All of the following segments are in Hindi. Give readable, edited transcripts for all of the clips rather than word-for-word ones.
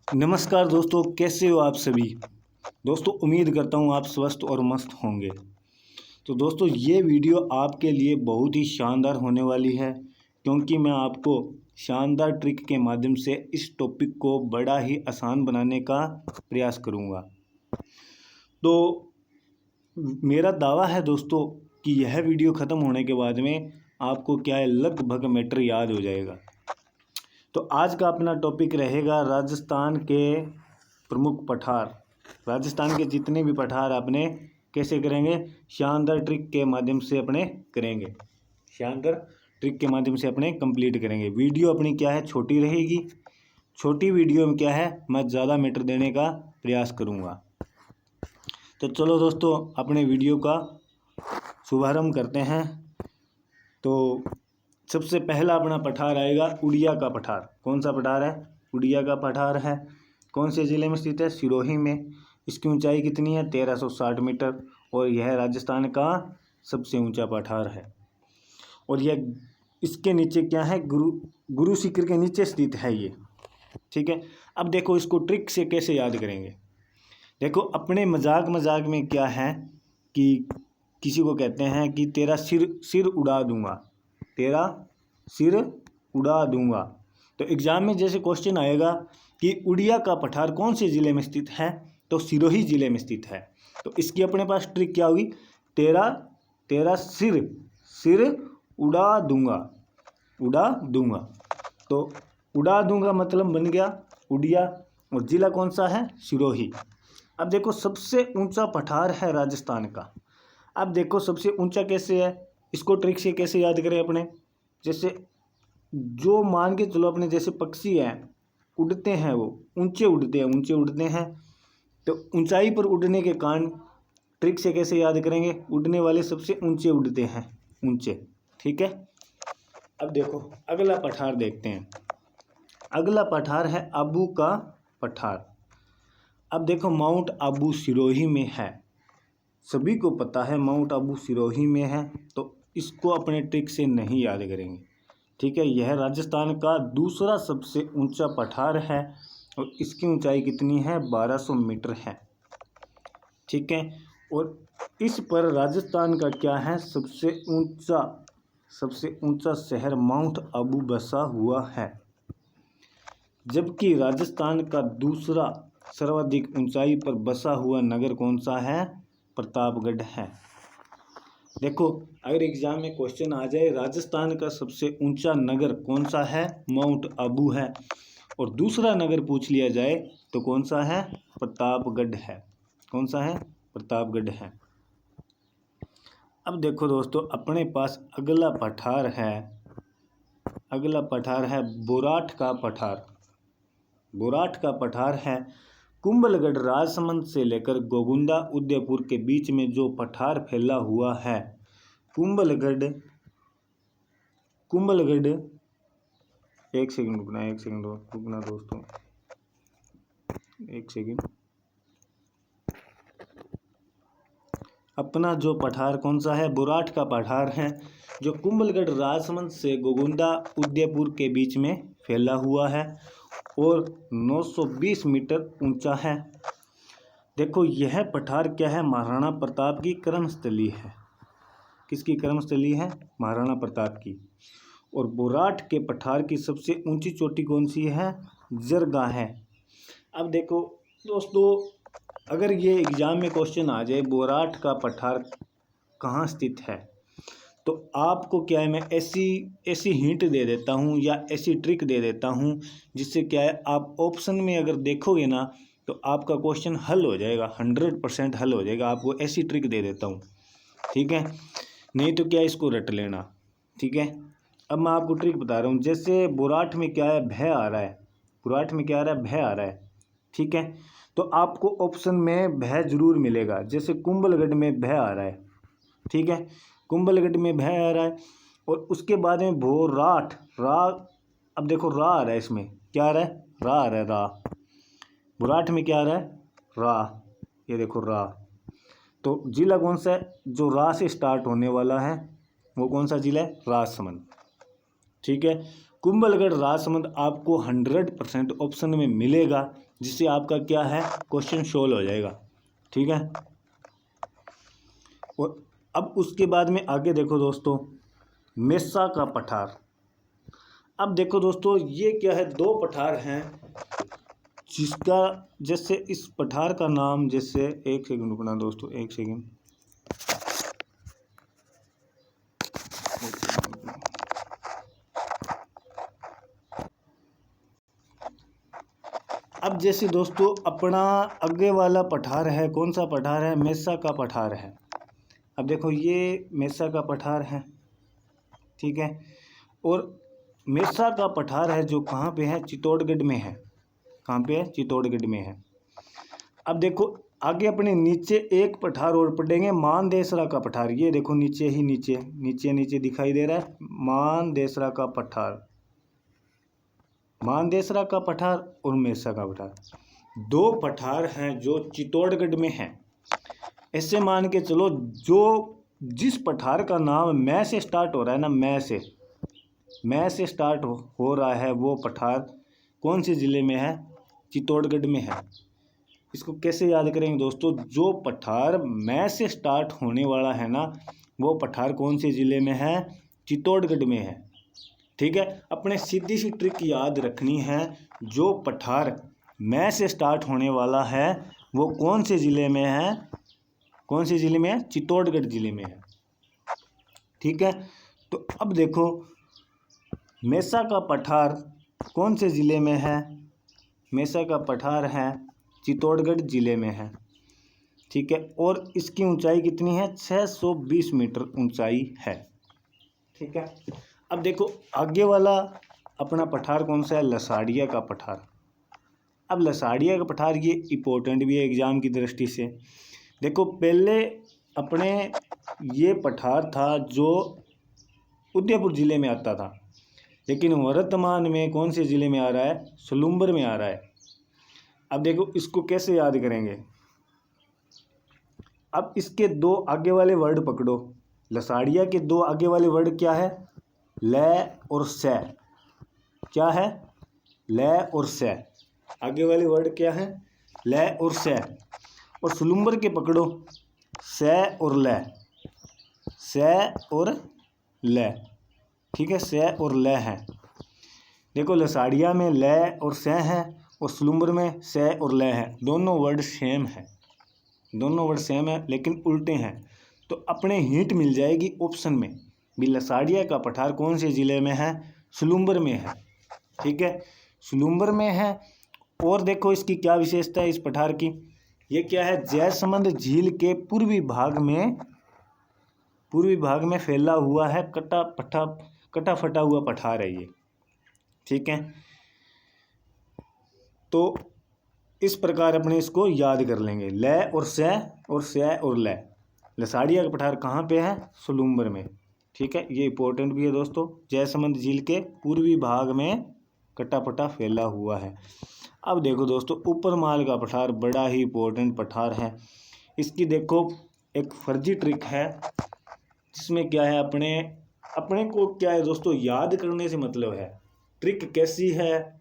नमस्कार दोस्तों, कैसे हो आप सभी। दोस्तों उम्मीद करता हूँ आप स्वस्थ और मस्त होंगे। तो दोस्तों ये वीडियो आपके लिए बहुत ही शानदार होने वाली है, क्योंकि मैं आपको शानदार ट्रिक के माध्यम से इस टॉपिक को बड़ा ही आसान बनाने का प्रयास करूँगा। तो मेरा दावा है दोस्तों कि यह वीडियो ख़त्म होने के बाद में आपको क्या है, लगभग मैटर याद हो जाएगा। तो आज का अपना टॉपिक रहेगा राजस्थान के प्रमुख पठार। राजस्थान के जितने भी पठार अपने कैसे करेंगे, शानदार ट्रिक के माध्यम से अपने करेंगे, शानदार ट्रिक के माध्यम से अपने कंप्लीट करेंगे। वीडियो अपनी क्या है, छोटी रहेगी। छोटी वीडियो में क्या है, मैं ज़्यादा मैटर देने का प्रयास करूँगा। तो चलो दोस्तों अपने वीडियो का शुभारंभ करते हैं। तो सबसे पहला अपना पठार आएगा उड़िया का पठार। कौन सा पठार है? उड़िया का पठार है। कौन से ज़िले में स्थित है? सिरोही में। इसकी ऊंचाई कितनी है? 1360 मीटर। और यह राजस्थान का सबसे ऊंचा पठार है। और यह इसके नीचे क्या है, गुरु शिखर के नीचे स्थित है ये। ठीक है। अब देखो इसको ट्रिक से कैसे याद करेंगे। देखो अपने मजाक में क्या है कि किसी को कहते हैं कि तेरा सिर उड़ा दूंगा, तेरा सिर उड़ा दूंगा। तो एग्ज़ाम में जैसे क्वेश्चन आएगा कि उड़िया का पठार कौन से ज़िले में स्थित है, तो सिरोही ज़िले में स्थित है। तो इसकी अपने पास ट्रिक क्या होगी, तेरा सिर उड़ा दूंगा। तो उड़ा दूंगा मतलब बन गया उड़िया, और ज़िला कौन सा है? सिरोही। अब देखो सबसे ऊंचा पठार है राजस्थान का। अब देखो सबसे ऊंचा कैसे है, इसको ट्रिक से कैसे याद करें अपने। जैसे जो मान के चलो अपने जैसे पक्षी हैं, उड़ते हैं, वो ऊंचे उड़ते हैं। तो ऊंचाई पर उड़ने के कारण ट्रिक से कैसे याद करेंगे, उड़ने वाले सबसे ऊंचे उड़ते हैं, ऊंचे। ठीक है। अब देखो अगला पठार देखते हैं। अगला पठार है आबू का पठार। अब देखो माउंट आबू सिरोही में है, सभी को पता है माउंट आबू सिरोही में है। तो इसको अपने ट्रिक से नहीं याद करेंगे। ठीक है। यह राजस्थान का दूसरा सबसे ऊंचा पठार है और इसकी ऊंचाई कितनी है? 1200 मीटर है। ठीक है। और इस पर राजस्थान का क्या है, सबसे ऊंचा शहर माउंट आबू बसा हुआ है। जबकि राजस्थान का दूसरा सर्वाधिक ऊंचाई पर बसा हुआ नगर कौन सा है? प्रतापगढ़ है। देखो अगर एग्जाम में क्वेश्चन आ जाए राजस्थान का सबसे ऊंचा नगर कौन सा है, माउंट आबू है, और दूसरा नगर पूछ लिया जाए तो कौन सा है? प्रतापगढ़ है। कौन सा है? प्रतापगढ़ है। अब देखो दोस्तों अपने पास अगला पठार है बोराट का पठार। बोराट का पठार है कुंभलगढ़ राजसमंद से लेकर गोगुंदा उदयपुर के बीच में जो पठार फैला हुआ है। कुंभलगढ़ एक सेकंड रुकना दोस्तों, एक सेकंड। अपना जो पठार कौन सा है? बोराट का पठार है, जो कुंभलगढ़ राजसमंद से गोगुंदा उदयपुर के बीच में फैला हुआ है और 920 मीटर ऊंचा है। देखो यह पठार क्या है, महाराणा प्रताप की कर्मस्थली है। किसकी कर्मस्थली है? महाराणा प्रताप की। और बोराट के पठार की सबसे ऊंची चोटी कौन सी है? जरगा है। अब देखो दोस्तों अगर ये एग्जाम में क्वेश्चन आ जाए बोराट का पठार कहाँ स्थित है, तो आपको क्या है, मैं ऐसी हिंट दे देता हूँ या ऐसी ट्रिक दे देता हूँ जिससे क्या है, आप ऑप्शन में अगर देखोगे ना तो आपका क्वेश्चन हल हो जाएगा, 100% हल हो जाएगा। आपको ऐसी ट्रिक दे देता हूँ। ठीक है। नहीं तो क्या इसको रट लेना। ठीक है। अब मैं आपको ट्रिक बता रहा हूँ। जैसे बोराट में क्या है, भय आ रहा है। बोराट में क्या आ रहा है? भय आ रहा है। ठीक है। तो आपको ऑप्शन में भय जरूर मिलेगा। जैसे कुंभलगढ़ में भय आ रहा है। ठीक है। कुंभलगढ़ में भय आ रहा है और उसके बाद में बोराट रा। अब देखो रा आ रहा है, इसमें क्या आ रहा है? रा आ रहा है, रा। बोराट में क्या आ रहा है? रा। ये देखो रा। तो जिला कौन सा है जो रा से स्टार्ट होने वाला है? वो कौन सा जिला है? राजसमंद। ठीक है। कुंभलगढ़ राजसमंद आपको 100% ऑप्शन में मिलेगा, जिससे आपका क्या है क्वेश्चन सोल्व हो जाएगा। ठीक है। और अब उसके बाद में आगे देखो दोस्तों, मेसा का पठार। अब देखो दोस्तों, ये क्या है, दो पठार हैं जिसका, जैसे इस पठार का नाम, जैसे एक सेकंड रुकना दोस्तों, एक सेकंड। अब जैसे दोस्तों अपना आगे वाला पठार है, कौन सा पठार है, मेसा का पठार है। अब देखो ये मेसा का पठार है, ठीक है। और मेसा का पठार है जो कहाँ पे है, चित्तौड़गढ़ में है। कहाँ पे है, चित्तौड़गढ़ में है। अब देखो आगे अपने नीचे एक पठार और पढ़ेंगे, मानदेसरा का पठार। ये देखो नीचे ही नीचे नीचे नीचे दिखाई दे रहा है, मानदेसरा का पठार। मानदेसरा का पठार और मेसा का पठार, दो पठार हैं जो चित्तौड़गढ़ में हैं। ऐसे मान के चलो, जो जिस पठार का नाम मैं से स्टार्ट हो रहा है ना, मैं से स्टार्ट हो रहा है, वो पठार कौन से ज़िले में है, चित्तौड़गढ़ में है। इसको कैसे याद करेंगे दोस्तों, जो पठार मैं से स्टार्ट होने वाला है ना, वो पठार कौन से ज़िले में है, चित्तौड़गढ़ में है। ठीक है। अपने सीधी सी ट्रिक याद रखनी है, जो पठार मैं से स्टार्ट होने वाला है वो कौन से ज़िले में है, कौन से ज़िले में है, चित्तौड़गढ़ ज़िले में है। ठीक है। तो अब देखो मेसा का पठार कौन से ज़िले में है, मेसा का पठार है चित्तौड़गढ़ ज़िले में है। ठीक है। और इसकी ऊंचाई कितनी है, 620 मीटर ऊंचाई है। ठीक है। अब देखो आगे वाला अपना पठार कौन सा है, लसाड़िया का पठार। अब लसाड़िया का पठार ये इम्पोर्टेंट भी है एग्ज़ाम की दृष्टि से। देखो पहले अपने ये पठार था जो उदयपुर ज़िले में आता था, लेकिन वर्तमान में कौन से ज़िले में आ रहा है, सलूम्बर में आ रहा है। अब देखो इसको कैसे याद करेंगे, अब इसके दो आगे वाले वर्ड पकड़ो। लसाड़िया के दो आगे वाले वर्ड क्या है, ल और से। क्या है, ल और से। आगे वाले वर्ड क्या है, ल और से। और सलूम्बर के पकड़ो, से और ल, से और ल। ठीक है, से और ल है। देखो लसाड़िया में ल और से है और सलूम्बर में से और ल है। दोनों वर्ड सेम है, दोनों वर्ड सेम है लेकिन उल्टे हैं। तो अपने हिंट मिल जाएगी ऑप्शन में भी, लसाड़िया का पठार कौन से ज़िले में है, सलूम्बर में है। ठीक है, सलूम्बर में है। और देखो इसकी क्या विशेषता है इस पठार की, ये क्या है, जयसमंद झील के पूर्वी भाग में फैला हुआ है, कटा फटा हुआ पठार है ये। ठीक है, तो इस प्रकार अपने इसको याद कर लेंगे, ल और से और ल। लसाड़िया का पठार कहाँ पे है, सलूम्बर में। ठीक है, ये इंपॉर्टेंट भी है दोस्तों, जयसमंद झील के पूर्वी भाग में कटापटा फैला हुआ है। अब देखो दोस्तों ऊपरमाल का पठार बड़ा ही इंपॉर्टेंट पठार है। इसकी देखो एक फर्जी ट्रिक है, जिसमें क्या है, अपने को क्या है दोस्तों, याद करने से मतलब है। ट्रिक कैसी है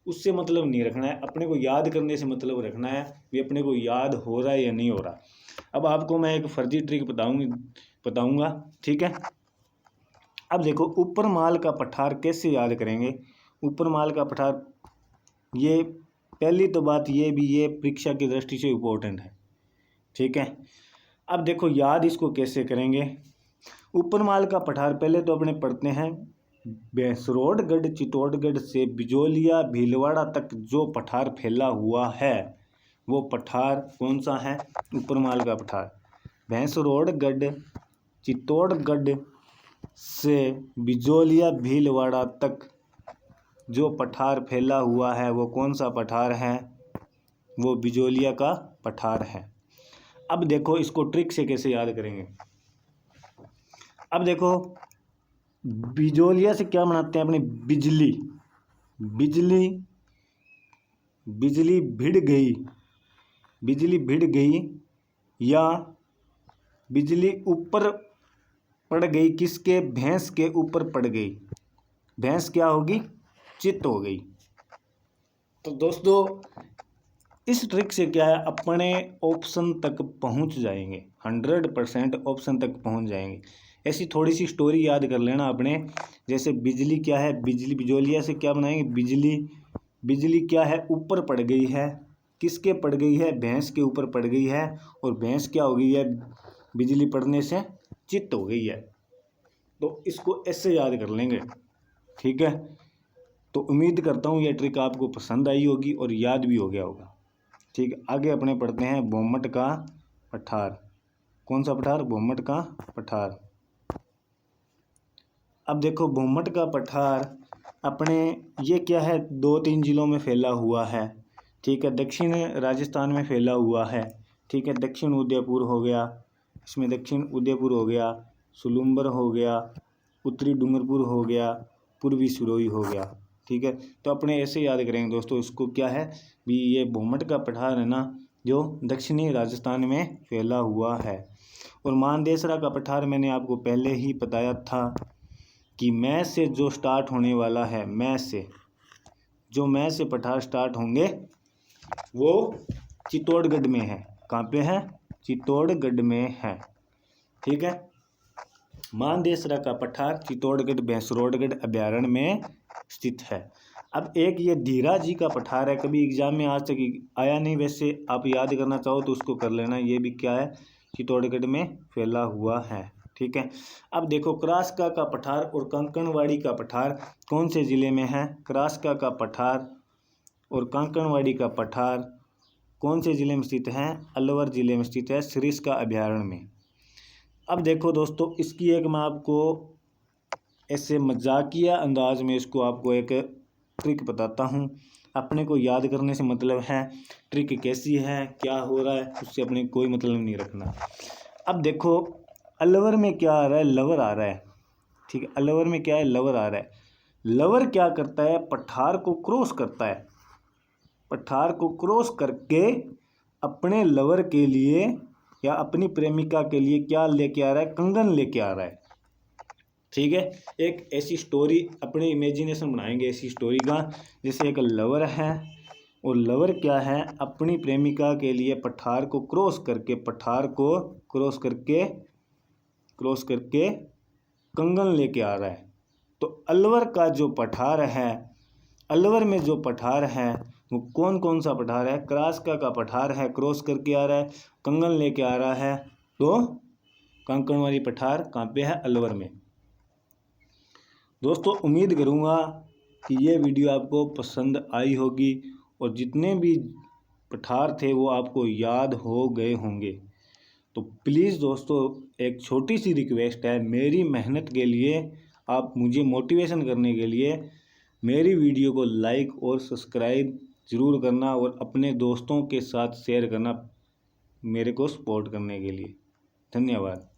उससे मतलब नहीं रखना है, अपने को याद करने से मतलब रखना है कि अपने को याद हो रहा है या नहीं हो रहा। अब आपको मैं एक फर्जी ट्रिक बताऊंगा। ठीक है, अब देखो ऊपरमाल का पठार कैसे याद करेंगे। ऊपरमाल का पठार, ये पहली तो बात ये भी, ये परीक्षा की दृष्टि से इम्पोर्टेंट है। ठीक है, अब देखो याद इसको कैसे करेंगे। ऊपरमाल का पठार पहले तो अपने पढ़ते हैं, भैंसरोडगढ़ चित्तौड़गढ़ से बिजोलिया भीलवाड़ा तक जो पठार फैला हुआ है वो पठार कौन सा है, ऊपरमाल का पठार। भैंसरोडगढ़ चित्तौड़गढ़ से बिजोलिया भीलवाड़ा तक जो पठार फैला हुआ है वो कौन सा पठार है, वो बिजोलिया का पठार है। अब देखो इसको ट्रिक से कैसे याद करेंगे। अब देखो बिजोलिया से क्या बनाते हैं अपने, बिजली भिड़ गई या बिजली ऊपर पड़ गई, किसके, भैंस के ऊपर पड़ गई। भैंस क्या होगी, चित हो गई। तो दोस्तों इस ट्रिक से क्या है, अपने ऑप्शन तक पहुंच जाएंगे, 100% ऑप्शन तक पहुंच जाएंगे। ऐसी थोड़ी सी स्टोरी याद कर लेना अपने, जैसे बिजली क्या है, बिजली बिजोलिया से क्या बनाएंगे, बिजली। बिजली क्या है, ऊपर पड़ गई है, किसके पड़ गई है, भैंस के ऊपर पड़ गई है, और भैंस क्या हो गई है, बिजली पड़ने से चित्त हो गई है। तो इसको ऐसे याद कर लेंगे, ठीक है। तो उम्मीद करता हूँ ये ट्रिक आपको पसंद आई होगी और याद भी हो गया होगा, ठीक है। आगे अपने पढ़ते हैं बोमट का पठार। कौन सा पठार, बोमट का पठार। अब देखो बोमट का पठार अपने ये क्या है, 2-3 जिलों में फैला हुआ है, ठीक है। दक्षिण राजस्थान में फैला हुआ है, ठीक है। दक्षिण उदयपुर हो गया, इसमें दक्षिण उदयपुर हो गया, सुलुम्बर हो गया, उत्तरी डूंगरपुर हो गया, पूर्वी सिरोही हो गया, ठीक है। तो अपने ऐसे याद करेंगे दोस्तों, इसको क्या है भी, ये बोमट का पठार है ना, जो दक्षिणी राजस्थान में फैला हुआ है। और मानदेसरा का पठार मैंने आपको पहले ही बताया था कि मैं से जो स्टार्ट होने वाला है, मैं से जो मैं से पठार स्टार्ट होंगे वो चित्तौड़गढ़ में है। कहाँ पे है, चित्तौड़गढ़ में है, ठीक है। मानदेसरा का पठार चित्तौड़गढ़ भैंसरोडगढ़ अभ्यारण्य में स्थित है। अब एक ये धीरा जी का पठार है, कभी एग्जाम में आज तक आया नहीं, वैसे आप याद करना चाहो तो उसको कर लेना। ये भी क्या है, चित्तौड़गढ़ में फैला हुआ है, ठीक है। अब देखो क्रास्का का पठार और कंकणवाड़ी का पठार कौन से ज़िले में है। क्रास्का का पठार और कंकणवाड़ी का पठार कौन से ज़िले में स्थित हैं, अलवर ज़िले में स्थित है, सरिस्का अभ्यारण्य में। अब देखो दोस्तों इसकी एक मैं आपको ऐसे मजाकिया अंदाज में इसको आपको एक ट्रिक बताता हूँ। अपने को याद करने से मतलब है, ट्रिक कैसी है, क्या हो रहा है, उससे अपने कोई मतलब नहीं रखना। अब देखो अलवर में क्या आ रहा है, लवर आ रहा है, ठीक है। अलवर में क्या है, लवर आ रहा है। लवर क्या करता है, पठार को क्रॉस करता है, पठार को क्रॉस करके अपने लवर के लिए या अपनी प्रेमिका के लिए क्या लेके आ रहा है, कंगन लेके आ रहा है, ठीक है। एक ऐसी स्टोरी अपने इमेजिनेशन बनाएंगे ऐसी स्टोरी का, जैसे एक लवर है और लवर क्या है, अपनी प्रेमिका के लिए पठार को क्रॉस करके, पठार को क्रॉस करके कंगन लेके आ रहा है। तो अलवर का जो पठार है, अलवर में जो पठार है वो कौन कौन सा पठार है, क्रास्का का पठार है, क्रॉस करके आ रहा है, कंगन लेके आ रहा है। तो कंकणवाड़ी पठार कहाँ पे है, अलवर में। दोस्तों उम्मीद करूँगा कि ये वीडियो आपको पसंद आई होगी और जितने भी पठार थे वो आपको याद हो गए होंगे। तो प्लीज़ दोस्तों एक छोटी सी रिक्वेस्ट है, मेरी मेहनत के लिए, आप मुझे मोटिवेशन करने के लिए मेरी वीडियो को लाइक और सब्सक्राइब ज़रूर करना और अपने दोस्तों के साथ शेयर करना, मेरे को सपोर्ट करने के लिए। धन्यवाद।